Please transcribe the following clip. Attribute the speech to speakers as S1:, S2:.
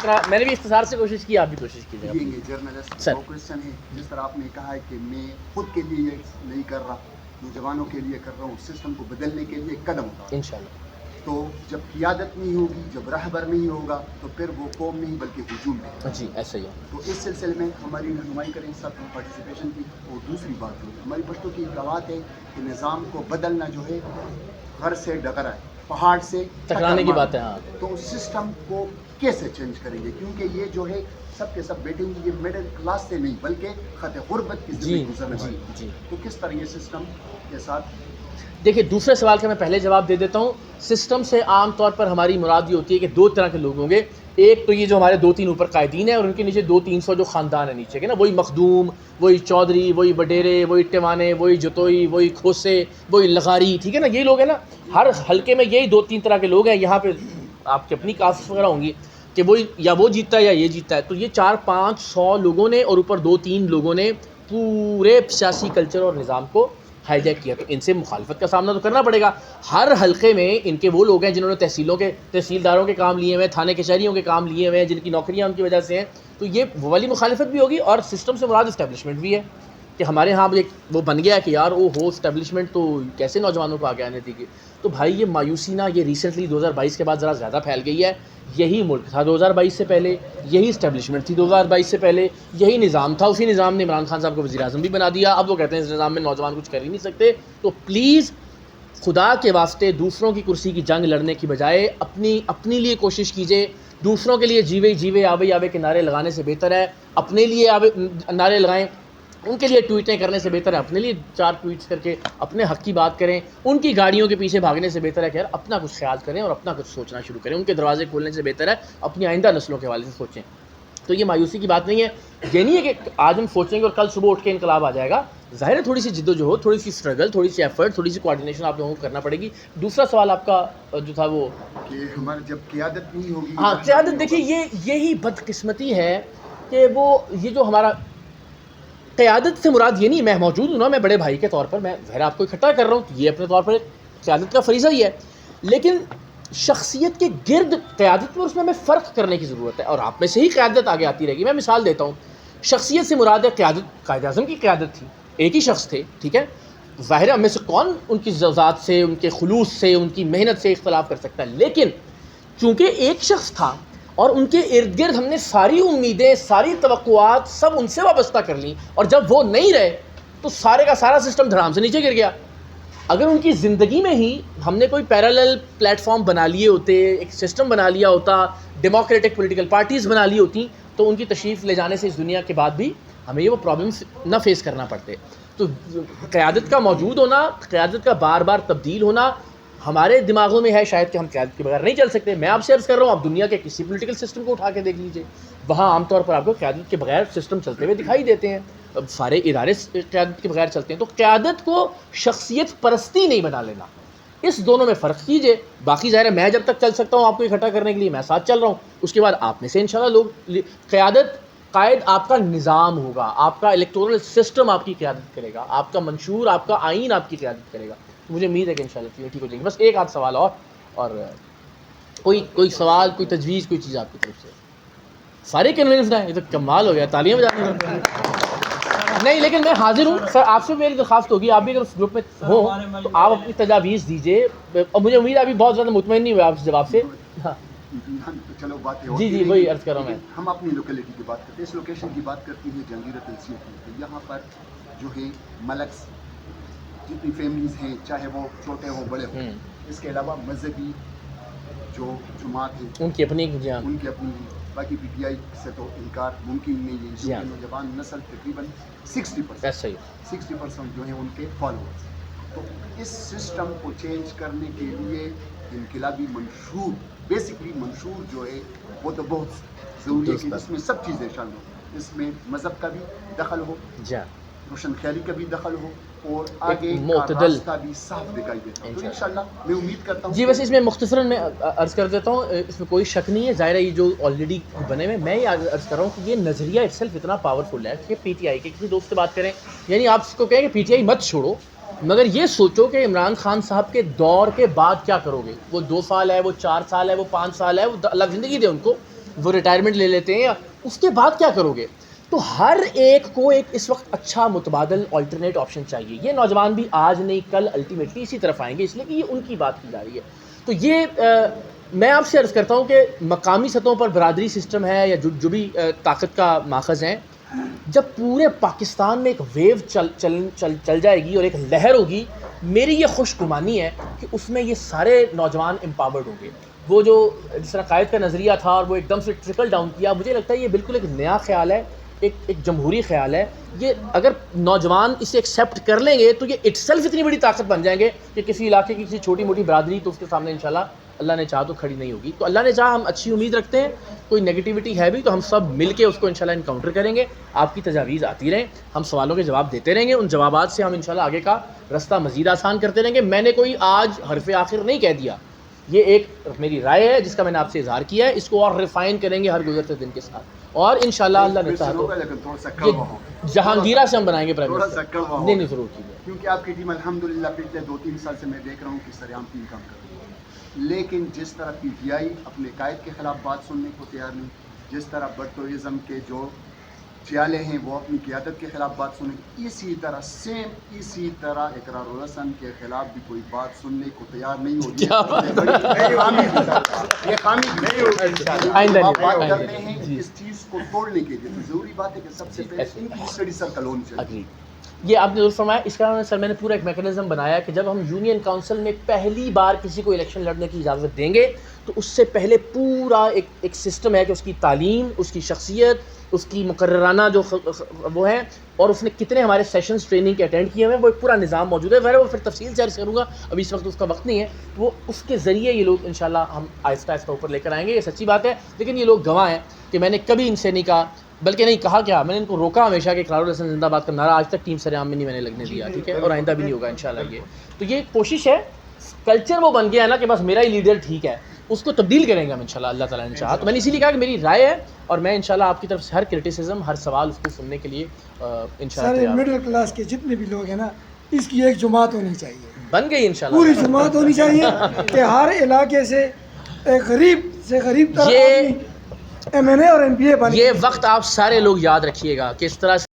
S1: طرح میں نے بھی اختصار سے کوشش کی, آپ بھی کوشش کیجیے.
S2: جرنلسٹ وہ کوشچن ہے جس طرح آپ نے کہا ہے کہ میں خود کے لیے یہ نہیں کر رہا, نوجوانوں کے لیے کر رہا ہوں, سسٹم کو بدلنے کے لیے قدم اٹھا رہا ہوں.
S1: انشاءاللہ.
S2: تو جب قیادت نہیں ہوگی, جب رہبر نہیں ہوگا, تو پھر وہ قوم نہیں بلکہ ہجوم ہے.
S1: جی ایسا ہی ہے.
S2: تو اس سلسلے میں ہماری رہنمائی کریں سب پارٹیسپیشن کی. اور دوسری بات جو ہماری پشتوں کی کہاوت ہے کہ نظام کو بدلنا جو ہے گھر سے ڈگرا ہے, پہاڑ سے
S1: ٹکرانے کی بات ہے. ہاں
S2: تو سسٹم کو کیسے چینج کریں گے, کیونکہ یہ جو ہے سب کے سب بیٹھے ہوئے, یہ مڈل کلاس سے نہیں بلکہ خط غربت کی زندگی گزرنے والے.
S1: جی
S2: تو کس طرح یہ سسٹم کے ساتھ.
S1: دیکھیے دوسرے سوال کا میں پہلے جواب دے دیتا ہوں. سسٹم سے عام طور پر ہماری مراد یہ ہوتی ہے کہ دو طرح کے لوگ ہوں گے. ایک تو یہ جو ہمارے 2-3 اوپر قائدین ہیں اور ان کے نیچے 200-300 جو خاندان ہیں نیچے کے نا, وہی مخدوم, وہی چودھری, وہی بڈیرے, وہی ٹیوانے, وہی جتوئی, وہی کھوسے, وہی لغاری, ٹھیک ہے نا, یہی لوگ ہیں نا. ہر حلقے میں یہی 2-3 طرح کے لوگ ہیں. یہاں پہ آپ کی اپنی کاسٹ وغیرہ ہوں گی کہ وہی یا وہ جیتتا ہے یا یہ جیتتا ہے. تو یہ 400-500 لوگوں نے اور اوپر 2-3 لوگوں نے پورے سیاسی کلچر اور نظام کو ہائی جیک کیا. تو ان سے مخالفت کا سامنا تو کرنا پڑے گا. ہر حلقے میں ان کے وہ لوگ ہیں جنہوں نے تحصیلداروں کے کام لیے ہوئے ہیں, تھانے کچہریوں کے کام لیے ہوئے ہیں, جن کی نوکریاں ان کی وجہ سے ہیں. تو یہ وہ والی مخالفت بھی ہوگی. اور سسٹم سے مراد اسٹیبلشمنٹ بھی ہے کہ ہمارے ہاں وہ بن گیا کہ یار وہ اسٹیبلشمنٹ تو کیسے نوجوانوں کو آگے آنے دے گی. تو بھائی یہ مایوسی نا یہ ریسنٹلی 2022 کے بعد ذرا زیادہ پھیل گئی ہے. یہی ملک تھا 2022 سے پہلے, یہی اسٹیبلشمنٹ تھی 2022 سے پہلے, یہی نظام تھا. اسی نظام نے عمران خان صاحب کو وزیر اعظم بھی بنا دیا. اب وہ کہتے ہیں اس نظام میں نوجوان کچھ کر ہی نہیں سکتے. تو پلیز خدا کے واسطے دوسروں کی کرسی کی جنگ لڑنے کی بجائے اپنی لیے کوشش کیجیے. دوسروں کے لیے جیوے آوے کے نعرے لگانے سے بہتر ہے اپنے لیے نعرے لگائیں. ان کے لیے ٹویٹیں کرنے سے بہتر ہے اپنے لیے 4 ٹویٹس کر کے اپنے حق کی بات کریں. ان کی گاڑیوں کے پیچھے بھاگنے سے بہتر ہے کہ یار اپنا کچھ خیال کریں اور اپنا کچھ سوچنا شروع کریں. ان کے دروازے کھولنے سے بہتر ہے اپنی آئندہ نسلوں کے حوالے سے سوچیں. تو یہ مایوسی کی بات نہیں ہے. یہ نہیں ہے کہ آج ہم سوچیں گے اور کل صبح اٹھ کے انقلاب آ جائے گا. ظاہر ہے تھوڑی سی جدوجہد, تھوڑی سی اسٹرگل, تھوڑی سی ایفرٹ, تھوڑی سی کوآرڈینیشن آپ لوگوں کو کرنا پڑے گی. دوسرا سوال آپ کا جو تھا وہ
S2: کہ ہمارے جب قیادت نہیں ہوگی.
S1: ہاں قیادت, دیکھیے یہی بدقسمتی ہے کہ وہ یہ جو ہمارا قیادت سے مراد یہ نہیں, میں موجود ہوں نا, میں بڑے بھائی کے طور پر میں ظاہر آپ کو اکٹھا کر رہا ہوں, یہ اپنے طور پر قیادت کا فریضہ ہی ہے. لیکن شخصیت کے گرد قیادت میں اس میں ہمیں فرق کرنے کی ضرورت ہے. اور آپ میں سے ہی قیادت آگے آتی رہے گی. میں مثال دیتا ہوں. شخصیت سے مراد ہے قیادت. قائد اعظم کی قیادت تھی, ایک ہی شخص تھے, ٹھیک ہے. ظاہر ہے ہم میں سے کون ان کی ذات سے, ان کے خلوص سے, ان کی محنت سے اختلاف کر سکتا ہے. لیکن چونکہ ایک شخص تھا اور ان کے ارد گرد ہم نے ساری امیدیں, ساری توقعات سب ان سے وابستہ کر لیں, اور جب وہ نہیں رہے تو سارے کا سارا سسٹم دھڑام سے نیچے گر گیا. اگر ان کی زندگی میں ہی ہم نے کوئی پیرالل پلیٹ فارم بنا لیے ہوتے, ایک سسٹم بنا لیا ہوتا, ڈیموکریٹک پولیٹیکل پارٹیز بنا لی ہوتی, تو ان کی تشریف لے جانے سے اس دنیا کے بعد بھی ہمیں یہ وہ پرابلمس نہ فیس کرنا پڑتے. تو قیادت کا موجود ہونا, قیادت کا بار بار تبدیل ہونا ہمارے دماغوں میں ہے شاید کہ ہم قیادت کے بغیر نہیں چل سکتے. میں آپ سے عرض کر رہا ہوں, آپ دنیا کے کسی پولیٹیکل سسٹم کو اٹھا کے دیکھ لیجئے, وہاں عام طور پر آپ کو قیادت کے بغیر سسٹم چلتے ہوئے دکھائی دیتے ہیں. سارے ادارے قیادت کے بغیر چلتے ہیں. تو قیادت کو شخصیت پرستی نہیں بنا لینا, اس دونوں میں فرق کیجئے. باقی ظاہر ہے میں جب تک چل سکتا ہوں آپ کو اکٹھا کرنے کے لیے, میں ساتھ چل رہا ہوں. اس کے بعد آپ میں سے انشاءاللہ لوگ قائد آپ کا نظام ہوگا, آپ کا الیکٹورل سسٹم آپ کی قیادت کرے گا, آپ کا منشور, آپ کا آئین آپ کی قیادت کرے گا. مجھے امید ہے کہ انشاءاللہ چیزیں ٹھیک ہو جائیں گی. بس ایک آدھ سوال اور کوئی سوال, کوئی تجویز, کوئی چیز آپ کی طرف سے. سارے کنوینسڈ ہیں, یہ تو کمال ہو گیا, تالیاں بجانے میں. نہیں لیکن میں حاضر ہوں سر, آپ سے میری درخواست ہوگی, آپ بھی اگر اس گروپ میں ہوں تو آپ اپنی تجاویز دیجیے. اور مجھے امید ہے ابھی بہت زیادہ مطمئن نہیں ہوئے آپ اس جواب سے. ہاں
S2: چلو بات
S1: جی وہی عرض کر رہا ہوں میں.
S2: ہم اپنی لوکیلٹی کی بات کرتے ہیں, اس لوکیشن کی بات کرتی ہے جہانگیرہ تنسیح کی. یہاں پر جو ہے ملکس جتنی فیملیز ہیں, چاہے وہ چھوٹے ہوں بڑے ہوں, اس کے علاوہ مذہبی جو جماعت ہیں
S1: ان کی اپنی
S2: باقی پی ٹی آئی سے تو انکار ممکن نہیں ہے, کیونکہ نوجوان نسل تقریباً 60% جو ہیں ان کے فالوورز. تو اس سسٹم کو چینج کرنے کے لیے انقلابی منشور, بیسکلی منشور جو ہے وہ تو بہت ضروری ہے کہ اس میں سب چیزیں شامل ہوں. اس میں مذہب کا بھی دخل ہو, روشن خیالی کا بھی دخل ہو, اور آگے کا راستہ بھی صاف دکھائی دیتا ہے. تو انشاءاللہ میں امید کرتا ہوں.
S1: جی ویسے اس میں مختصراً میں عرض کر دیتا ہوں, اس میں کوئی شک نہیں ہے. ظاہر ہے یہ جو آلریڈی بنے ہوئے, میں یہ عرض کر رہا ہوں کہ یہ نظریہ اٹ سیلف اتنا پاورفل ہے کہ پی ٹی آئی کے کسی دوست سے بات کریں, یعنی آپ اس کو کہیں کہ پی ٹی آئی مت چھوڑو, مگر یہ سوچو کہ عمران خان صاحب کے دور کے بعد کیا کرو گے. وہ 2 سال ہے, وہ 4 سال ہے, وہ 5 سال ہے, وہ اللہ زندگی دے ان کو. وہ ریٹائرمنٹ لے لیتے ہیں، اس کے بعد کیا کرو گے؟ تو ہر ایک کو ایک اس وقت اچھا متبادل آلٹرنیٹ آپشن چاہیے. یہ نوجوان بھی آج نہیں کل الٹیمیٹلی اسی طرف آئیں گے، اس لیے کہ یہ ان کی بات کی جا رہی ہے. تو یہ میں آپ سے عرض کرتا ہوں کہ مقامی سطحوں پر برادری سسٹم ہے یا جو بھی طاقت کا ماخذ ہیں، جب پورے پاکستان میں ایک ویو چل جائے گی اور ایک لہر ہوگی، میری یہ خوش گمانی ہے کہ اس میں یہ سارے نوجوان امپاورڈ ہوں گے. وہ جو جس طرح قائد کا نظریہ تھا اور وہ ایک دم سے ٹرکل ڈاؤن کیا، مجھے لگتا ہے یہ بالکل ایک نیا خیال ہے، ایک جمہوری خیال ہے. یہ اگر نوجوان اسے ایکسیپٹ کر لیں گے تو یہ اٹ سیلف اتنی بڑی طاقت بن جائیں گے کہ کسی علاقے کی کسی چھوٹی موٹی برادری تو اس کے سامنے انشاءاللہ اللہ نے چاہا تو کھڑی نہیں ہوگی. تو اللہ نے چاہا، ہم اچھی امید رکھتے ہیں. کوئی نیگیٹیوٹی ہے بھی تو ہم سب مل کے اس کو انشاءاللہ انکاؤنٹر کریں گے. آپ کی تجاویز آتی رہیں، ہم سوالوں کے جواب دیتے رہیں گے، ان جوابات سے ہم انشاءاللہ آگے کا رستہ مزید آسان کرتے رہیں گے. میں نے کوئی آج حرف آخر نہیں کہہ دیا، یہ ایک میری رائے ہے جس کا میں نے آپ سے اظہار کیا ہے. اس کو اور ریفائن کریں گے ہر گزرتے دن کے ساتھ، اور انشاءاللہ اللہ نے چاہا تو جہانگیرہ سے ہم بنائیں گے پرائم منسٹر. نہیں ضرور کیجیے.
S2: کیونکہ آپ کی ٹیم الحمدللہ پچھلے 2-3 سال سے میں دیکھ رہا ہوں کہ سریعام ٹیم کام کر رہی ہے، لیکن جس طرح پی ٹی آئی اپنے قائد کے خلاف بات سننے کو تیار نہیں، جس طرح بٹوازم کے جو چیالے ہیں وہ اپنی قیادت کے خلاف بات سنیں، اسی طرح اقرار الحسن کے خلاف بھی کوئی بات سننے کو تیار نہیں ہوگی. یہ خامی نہیں ہوگی. آپ بات کرتے ہیں اس چیز کو توڑنے کے لیے، تو ضروری بات ہے کہ سب سے پہلے ان کی اسٹڈی سرکل ہونی چاہیے.
S1: یہ آپ نے ضرور فرمایا. اس کا سر میں نے پورا ایک میکانزم بنایا کہ جب ہم یونین کونسل میں پہلی بار کسی کو الیکشن لڑنے کی اجازت دیں گے تو اس سے پہلے پورا ایک سسٹم ہے کہ اس کی تعلیم، اس کی شخصیت، اس کی مقررانہ جو وہ ہیں، اور اس نے کتنے ہمارے سیشنز ٹریننگ کے اٹینڈ کیے ہوئے ہیں، وہ ایک پورا نظام موجود ہے. وہ پھر تفصیل سے عرض کروں گا، ابھی اس وقت اس کا وقت نہیں ہے. وہ اس کے ذریعے یہ لوگ انشاءاللہ ہم آہستہ آہستہ اوپر لے کر آئیں گے. یہ سچی بات ہے. لیکن یہ لوگ گواہ ہیں کہ میں نے کبھی ان سے نہیں کہا، بلکہ نہیں کہا کیا، میں نے ان کو روکا ہمیشہ کہ اقرار الحسن زندہ باد کا نعرہ آج تک ٹیم سر عام میں نہیں میں نے لگنے دیا. ٹھیک ہے، اور آئندہ بھی نہیں ہوگا انشاءاللہ. تو یہ کوشش ہے. کلچر وہ بن گیا ہے نا کہ بس میرا ہی لیڈر ٹھیک ہے، اس کو تبدیل کریں گے ہم انشاءاللہ اللہ تعالیٰ نے چاہا. تو میں نے اسی لیے کہا کہ میری رائے ہے، اور میں انشاءاللہ آپ کی طرف سے ہر کرٹیسزم، ہر سوال اس کو سننے کے لیے انشاءاللہ
S3: سارے مڈل کلاس کے جتنے بھی لوگ ہیں نا، اس کی ایک جماعت ہونی چاہیے،
S1: بن گئی انشاءاللہ
S3: پوری جماعت ہونی چاہیے کہ ہر علاقے سے ایک غریب سے غریب تر
S1: یہ
S3: ایم این اے اور ایم پی اے بنے.
S1: یہ وقت آپ سارے لوگ یاد رکھیے گا کہ اس طرح